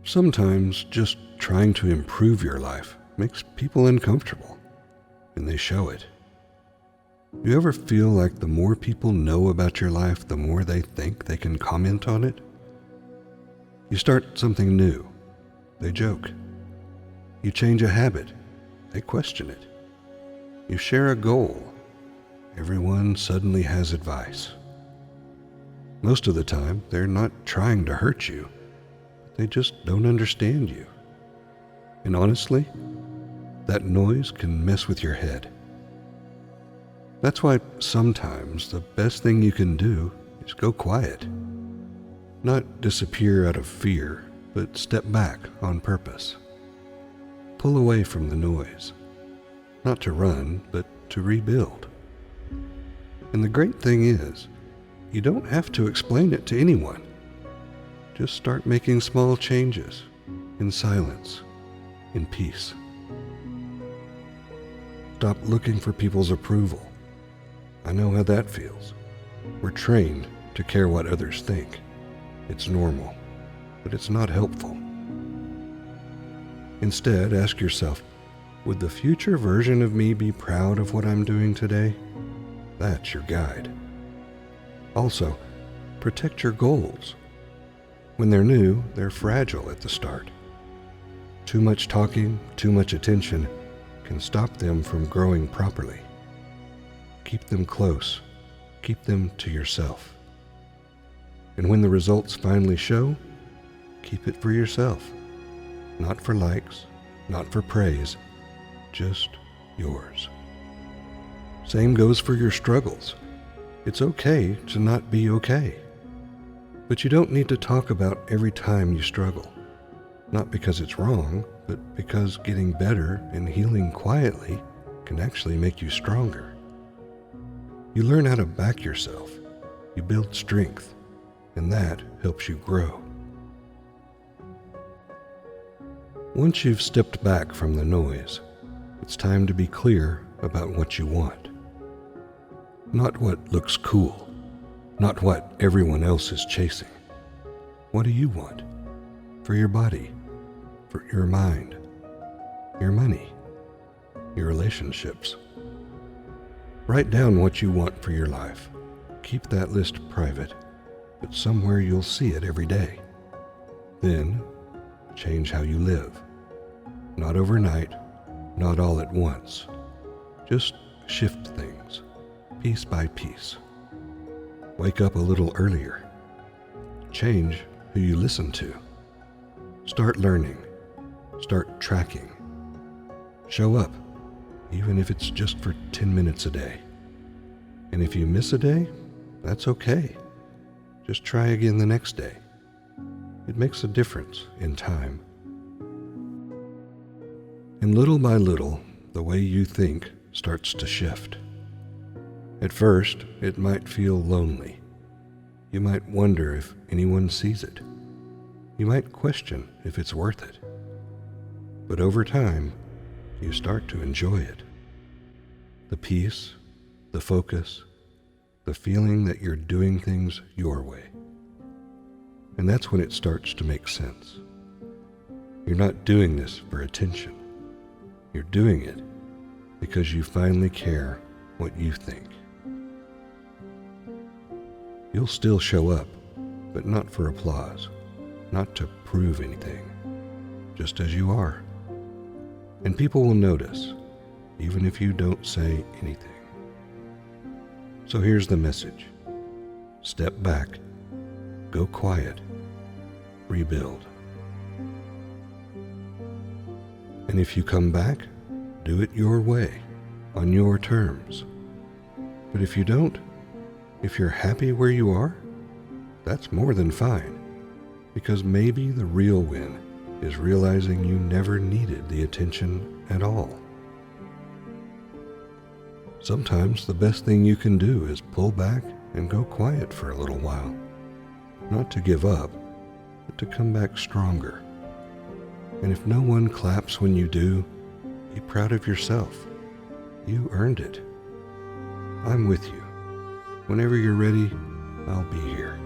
Sometimes just trying to improve your life makes people uncomfortable, and they show it. You ever feel like the more people know about your life, the more they think they can comment on it? You start something new, they joke. You change a habit, they question it. You share a goal, everyone suddenly has advice. Most of the time, they're not trying to hurt you, but they just don't understand you. And honestly, that noise can mess with your head. That's why sometimes the best thing you can do is go quiet. Not disappear out of fear, but step back on purpose. Pull away from the noise. Not to run, but to rebuild. And the great thing is, you don't have to explain it to anyone. Just start making small changes, in silence, in peace. Stop looking for people's approval. I know how that feels. We're trained to care what others think. It's normal, but it's not helpful. Instead, ask yourself, would the future version of me be proud of what I'm doing today? That's your guide. Also, protect your goals. When they're new, they're fragile at the start. Too much talking, too much attention can stop them from growing properly. Keep them close. Keep them to yourself. And when the results finally show, keep it for yourself. Not for likes, not for praise, just yours. Same goes for your struggles. It's okay to not be okay. But you don't need to talk about every time you struggle. Not because it's wrong, but because getting better and healing quietly can actually make you stronger. You learn how to back yourself. You build strength, and that helps you grow. Once you've stepped back from the noise, it's time to be clear about what you want. Not what looks cool, not what everyone else is chasing. What do you want? For your body, for your mind, your money, your relationships. Write down what you want for your life. Keep that list private, but somewhere you'll see it every day. Then, change how you live. Not overnight, not all at once. Just shift things, piece by piece. Wake up a little earlier. Change who you listen to. Start learning. Start tracking. Show up, even if it's just for 10 minutes a day. And if you miss a day, that's okay. Just try again the next day. It makes a difference in time. And little by little, the way you think starts to shift. At first, it might feel lonely. You might wonder if anyone sees it. You might question if it's worth it. But over time, you start to enjoy it. The peace, the focus, the feeling that you're doing things your way. And that's when it starts to make sense. You're not doing this for attention. You're doing it because you finally care what you think. You'll still show up, but not for applause, not to prove anything, just as you are. And people will notice, even if you don't say anything. So here's the message. Step back, go quiet, rebuild. And if you come back, do it your way, on your terms. But if you don't, if you're happy where you are, that's more than fine. Because maybe the real win is realizing you never needed the attention at all. Sometimes the best thing you can do is pull back and go quiet for a little while. Not to give up, but to come back stronger. And if no one claps when you do, be proud of yourself. You earned it. I'm with you. Whenever you're ready, I'll be here.